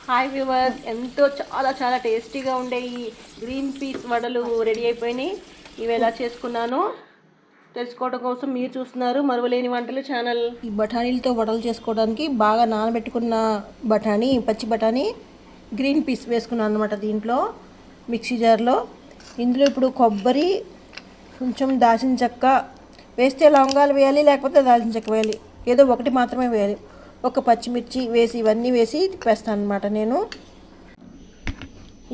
Hi viewers, ఎంతో చాలా టేస్టీగా ఉండే ఈ గ్రీన్ పీస్ వడలు రెడీ అయిపోయినాయి. ఇవి ఎలా చేసుకున్నానో తెలుసుకోవడం కోసం మీరు చూస్తున్నారు మరువలేని వంటలు ఛానల్. ఈ బఠానీలతో వడలు చేసుకోవడానికి బాగా నానబెట్టుకున్న బఠానీ, పచ్చి బఠానీ, గ్రీన్ పీస్ వేసుకున్నాను అనమాట దీంట్లో మిక్సీ జార్లో. ఇందులో ఇప్పుడు కొబ్బరి, కొంచెం దాల్చిన చెక్క వేస్తే లవంగాలు వేయాలి, లేకపోతే దాల్చిన చెక్క వేయాలి, ఏదో ఒకటి మాత్రమే వేయాలి. ఒక పచ్చిమిర్చి వేసి ఇవన్నీ వేసి తిప్పేస్తాను అనమాట. నేను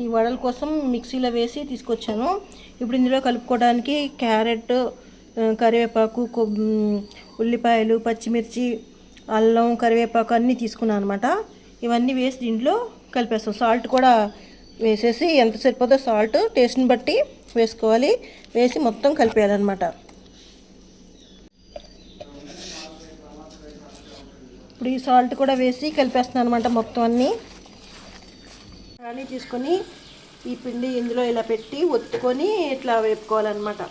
ఈ వడల కోసం మిక్సీలో వేసి తీసుకొచ్చాను. ఇప్పుడు ఇందులో కలుపుకోవడానికి క్యారెట్, కరివేపాకు, ఉల్లిపాయలు, పచ్చిమిర్చి, అల్లం, కరివేపాకు అన్నీ తీసుకున్నాను అనమాట. ఇవన్నీ వేసి దీంట్లో కలిపేస్తాం. సాల్ట్ కూడా వేసేసి ఎంత సరిపోదో సాల్ట్ టేస్ట్ని బట్టి వేసుకోవాలి. వేసి మొత్తం కలిపేయాలన్నమాట. ఇప్పుడు ఈ సాల్ట్ కూడా వేసి కలిపేస్తున్నాను అనమాట మొత్తం అన్నీ తీసుకొని ఈ పిండి ఇందులో ఇలా పెట్టి ఒత్తుకొని ఇట్లా వేపుకోవాలన్నమాట.